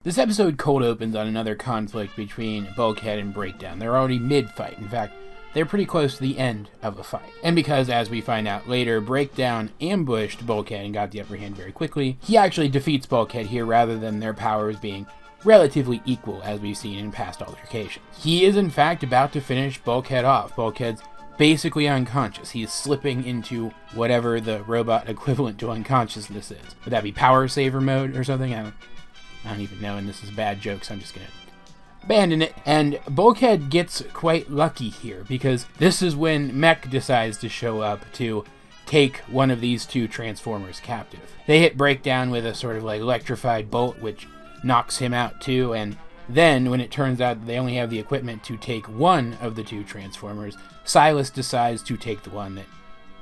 This episode cold opens on another conflict between Bulkhead and Breakdown. They're already mid-fight. In fact, they're pretty close to the end of a fight. And because, as we find out later, Breakdown ambushed Bulkhead and got the upper hand very quickly, he actually defeats Bulkhead here rather than their powers being relatively equal as we've seen in past altercations. He is in fact about to finish Bulkhead off. Bulkhead's basically unconscious. He's slipping into whatever the robot equivalent to unconsciousness is. Would that be power saver mode or something? I don't even know, and this is a bad joke, so I'm just gonna abandon it. And Bulkhead gets quite lucky here, because this is when M.E.C.H decides to show up to take one of these two Transformers captive. They hit Breakdown with a sort of like electrified bolt, which knocks him out too, and then when it turns out that they only have the equipment to take one of the two Transformers, Silas decides to take the one that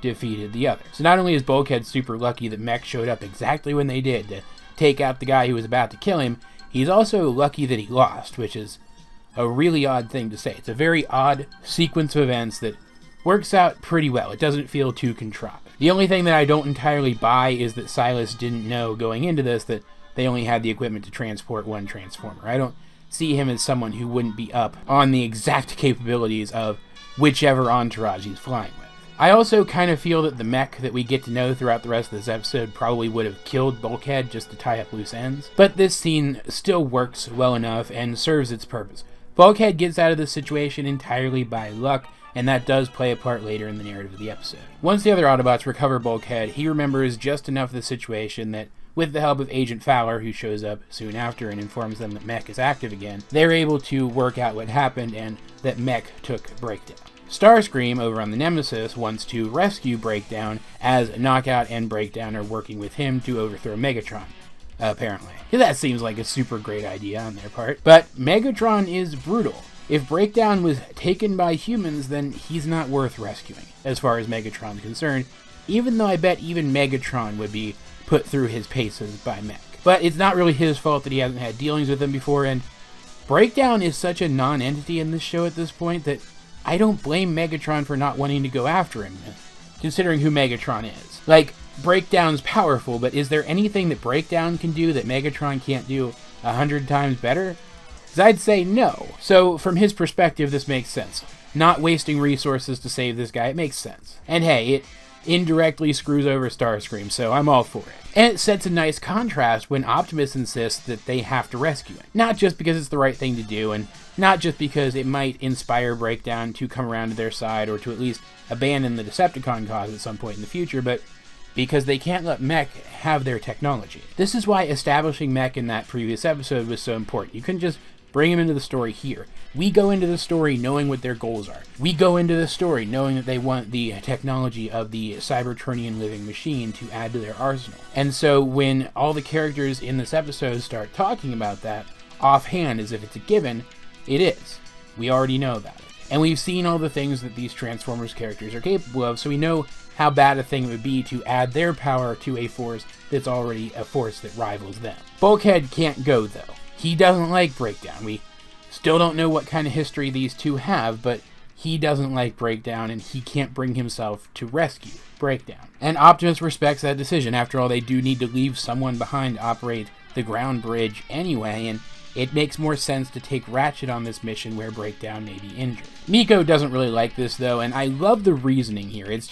defeated the other. So not only is Bulkhead super lucky that M.E.C.H showed up exactly when they did to take out the guy who was about to kill him, he's also lucky that he lost, which is a really odd thing to say. It's a very odd sequence of events that works out pretty well. It doesn't feel too contrived. The only thing that I don't entirely buy is that Silas didn't know going into this that they only had the equipment to transport one Transformer. I don't see him as someone who wouldn't be up on the exact capabilities of whichever entourage he's flying with. I also kind of feel that the M.E.C.H that we get to know throughout the rest of this episode probably would have killed Bulkhead just to tie up loose ends, but this scene still works well enough and serves its purpose. Bulkhead gets out of this situation entirely by luck, and that does play a part later in the narrative of the episode. Once the other Autobots recover Bulkhead, he remembers just enough of the situation that, with the help of Agent Fowler, who shows up soon after and informs them that M.E.C.H is active again, they're able to work out what happened and that M.E.C.H took Breakdown. Starscream, over on the Nemesis, wants to rescue Breakdown, as Knockout and Breakdown are working with him to overthrow Megatron, apparently. That seems like a super great idea on their part. But Megatron is brutal. If Breakdown was taken by humans, then he's not worth rescuing, as far as Megatron's concerned, even though I bet even Megatron would be put through his paces by M.E.C.H. But it's not really his fault that he hasn't had dealings with him before, and Breakdown is such a non-entity in this show at this point that I don't blame Megatron for not wanting to go after him, considering who Megatron is. Like, Breakdown's powerful, but is there anything that Breakdown can do that Megatron can't do 100 times better? 'Cause I'd say no. So, from his perspective, this makes sense. Not wasting resources to save this guy, it makes sense. And hey, it indirectly screws over Starscream, so I'm all for it. And it sets a nice contrast when Optimus insists that they have to rescue him. Not just because it's the right thing to do, and not just because it might inspire Breakdown to come around to their side or to at least abandon the Decepticon cause at some point in the future, but because they can't let M.E.C.H have their technology. This is why establishing M.E.C.H in that previous episode was so important. You couldn't just bring him into the story here. We go into the story knowing what their goals are. We go into the story knowing that they want the technology of the Cybertronian living machine to add to their arsenal. And so when all the characters in this episode start talking about that offhand as if it's a given, it is. We already know that. And we've seen all the things that these Transformers characters are capable of, so we know how bad a thing it would be to add their power to a force that's already a force that rivals them. Bulkhead can't go, though. He doesn't like Breakdown. We still don't know what kind of history these two have, but he doesn't like Breakdown, and he can't bring himself to rescue Breakdown. And Optimus respects that decision. After all, they do need to leave someone behind to operate the ground bridge anyway, and it makes more sense to take Ratchet on this mission where Breakdown may be injured. Miko doesn't really like this, though, and I love the reasoning here. It's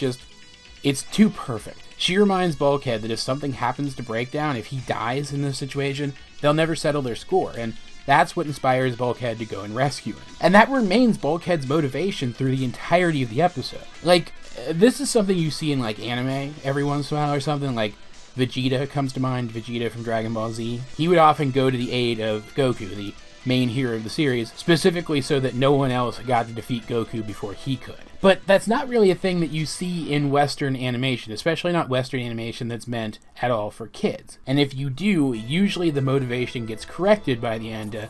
too perfect. She reminds Bulkhead that if something happens to Breakdown, if he dies in this situation, they'll never settle their score, and that's what inspires Bulkhead to go and rescue him. And that remains Bulkhead's motivation through the entirety of the episode. Like, this is something you see in, like, anime every once in a while or something, like Vegeta comes to mind, Vegeta from Dragon Ball Z. He would often go to the aid of Goku, the main hero of the series, specifically so that no one else got to defeat Goku before he could. But that's not really a thing that you see in Western animation, especially not Western animation that's meant at all for kids. And if you do, usually the motivation gets corrected by the end to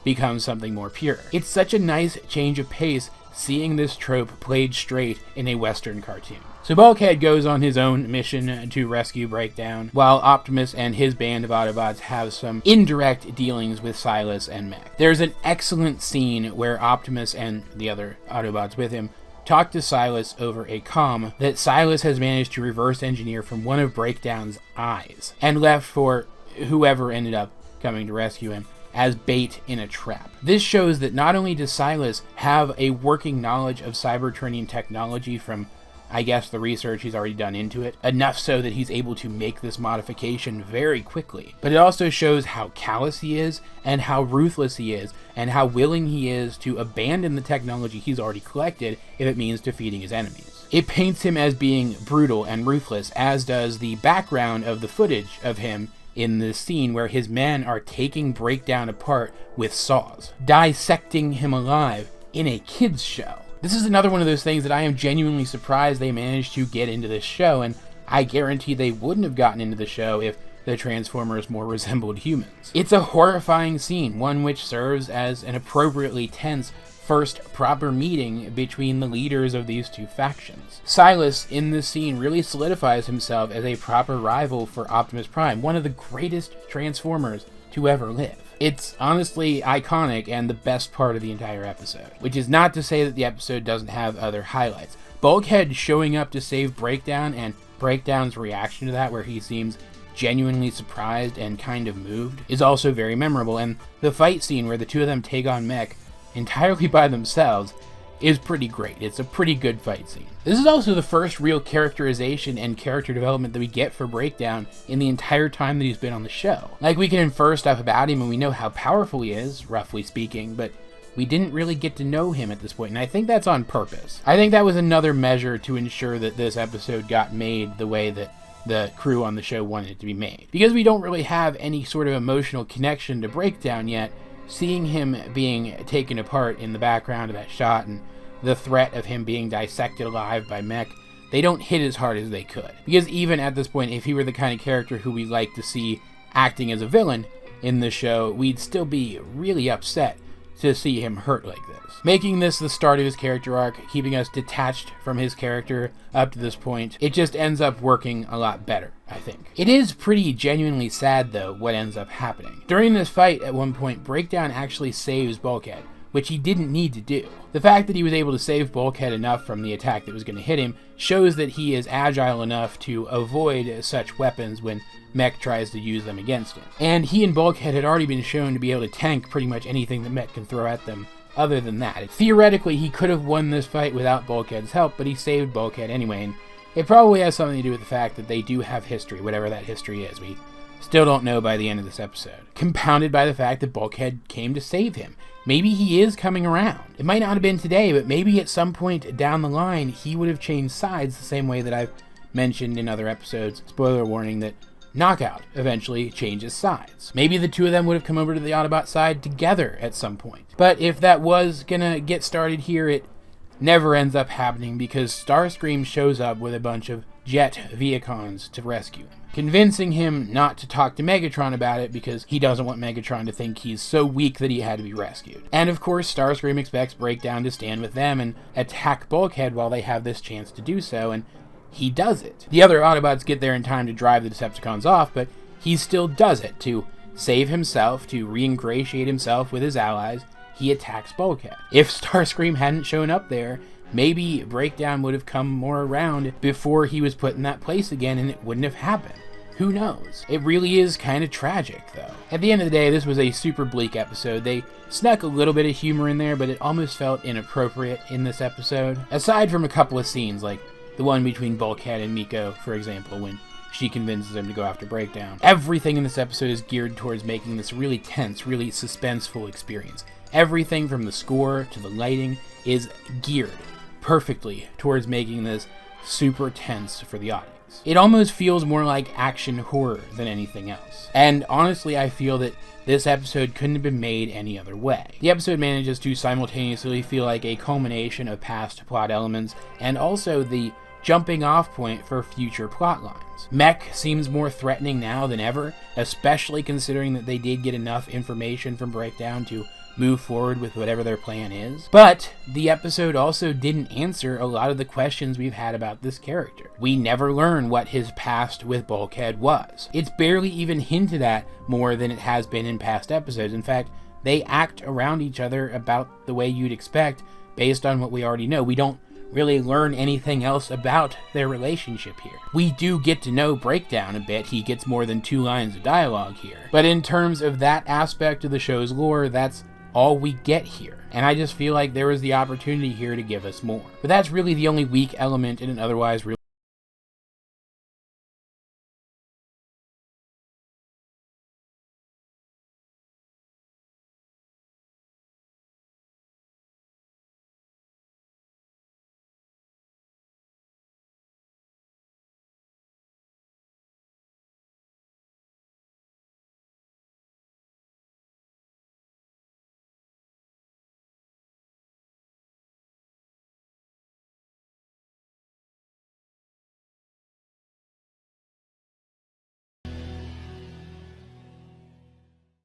become something more pure. It's such a nice change of pace seeing this trope played straight in a Western cartoon. So Bulkhead goes on his own mission to rescue Breakdown, while Optimus and his band of Autobots have some indirect dealings with Silas and M.E.C.H. There's an excellent scene where Optimus and the other Autobots with him talk to Silas over a comm that Silas has managed to reverse engineer from one of Breakdown's eyes, and left for whoever ended up coming to rescue him as bait in a trap. This shows that not only does Silas have a working knowledge of Cybertronian technology from, I guess, the research he's already done into it, enough so that he's able to make this modification very quickly, but it also shows how callous he is, and how ruthless he is, and how willing he is to abandon the technology he's already collected if it means defeating his enemies. It paints him as being brutal and ruthless, as does the background of the footage of him in this scene where his men are taking Breakdown apart with saws, dissecting him alive in a kids show. This is another one of those things that I am genuinely surprised they managed to get into this show, and I guarantee they wouldn't have gotten into the show if the Transformers more resembled humans. It's a horrifying scene, one which serves as an appropriately tense first proper meeting between the leaders of these two factions. Silas, in this scene, really solidifies himself as a proper rival for Optimus Prime, one of the greatest Transformers to ever live. It's honestly iconic and the best part of the entire episode, which is not to say that the episode doesn't have other highlights. Bulkhead showing up to save Breakdown and Breakdown's reaction to that, where he seems genuinely surprised and kind of moved, is also very memorable, and the fight scene where the two of them take on M.E.C.H entirely by themselves is pretty great. It's a pretty good fight scene. This is also the first real characterization and character development that we get for Breakdown in the entire time that he's been on the show. Like, we can infer stuff about him and we know how powerful he is, roughly speaking, but we didn't really get to know him at this point, and I think that's on purpose. I think that was another measure to ensure that this episode got made the way that the crew on the show wanted it to be made. Because we don't really have any sort of emotional connection to Breakdown yet, seeing him being taken apart in the background of that shot and the threat of him being dissected alive by M.E.C.H, they don't hit as hard as they could. Because even at this point, if he were the kind of character who we like to see acting as a villain in the show, we'd still be really upset to see him hurt like this. Making this the start of his character arc, keeping us detached from his character up to this point, it just ends up working a lot better, I think. It is pretty genuinely sad, though, what ends up happening. During this fight, at one point, Breakdown actually saves Bulkhead, which he didn't need to do. The fact that he was able to save Bulkhead enough from the attack that was going to hit him shows that he is agile enough to avoid such weapons when M.E.C.H tries to use them against him. And he and Bulkhead had already been shown to be able to tank pretty much anything that M.E.C.H can throw at them other than that. Theoretically, he could have won this fight without Bulkhead's help, but he saved Bulkhead anyway, and it probably has something to do with the fact that they do have history, whatever that history is. We still don't know by the end of this episode. Compounded by the fact that Bulkhead came to save him. Maybe he is coming around. It might not have been today, but maybe at some point down the line, he would have changed sides the same way that I've mentioned in other episodes. Spoiler warning that Knockout eventually changes sides. Maybe the two of them would have come over to the Autobot side together at some point. But if that was gonna get started here, it never ends up happening because Starscream shows up with a bunch of jet vehicons to rescue him, convincing him not to talk to Megatron about it because he doesn't want Megatron to think he's so weak that he had to be rescued. And of course, Starscream expects Breakdown to stand with them and attack Bulkhead while they have this chance to do so, and he does it. The other Autobots get there in time to drive the Decepticons off, but he still does it. To save himself, to re-ingratiate himself with his allies, he attacks Bulkhead. If Starscream hadn't shown up there, maybe Breakdown would have come more around before he was put in that place again and it wouldn't have happened. Who knows? It really is kind of tragic, though. At the end of the day, this was a super bleak episode. They snuck a little bit of humor in there, but it almost felt inappropriate in this episode. Aside from a couple of scenes, like the one between Bulkhead and Miko, for example, when she convinces him to go after Breakdown. Everything in this episode is geared towards making this really tense, really suspenseful experience. Everything from the score to the lighting is geared perfectly towards making this super tense for the audience. It almost feels more like action horror than anything else. And honestly, I feel that this episode couldn't have been made any other way. The episode manages to simultaneously feel like a culmination of past plot elements and also the jumping off point for future plot lines. M.E.C.H seems more threatening now than ever, especially considering that they did get enough information from Breakdown to move forward with whatever their plan is. But the episode also didn't answer a lot of the questions we've had about this character. We never learn what his past with Bulkhead was. It's barely even hinted at more than it has been in past episodes. In fact, they act around each other about the way you'd expect based on what we already know. We don't really learn anything else about their relationship here. We do get to know Breakdown a bit. He gets more than 2 lines of dialogue here. But in terms of that aspect of the show's lore, that's all we get here. And I just feel like there was the opportunity here to give us more. But that's really the only weak element in an otherwise really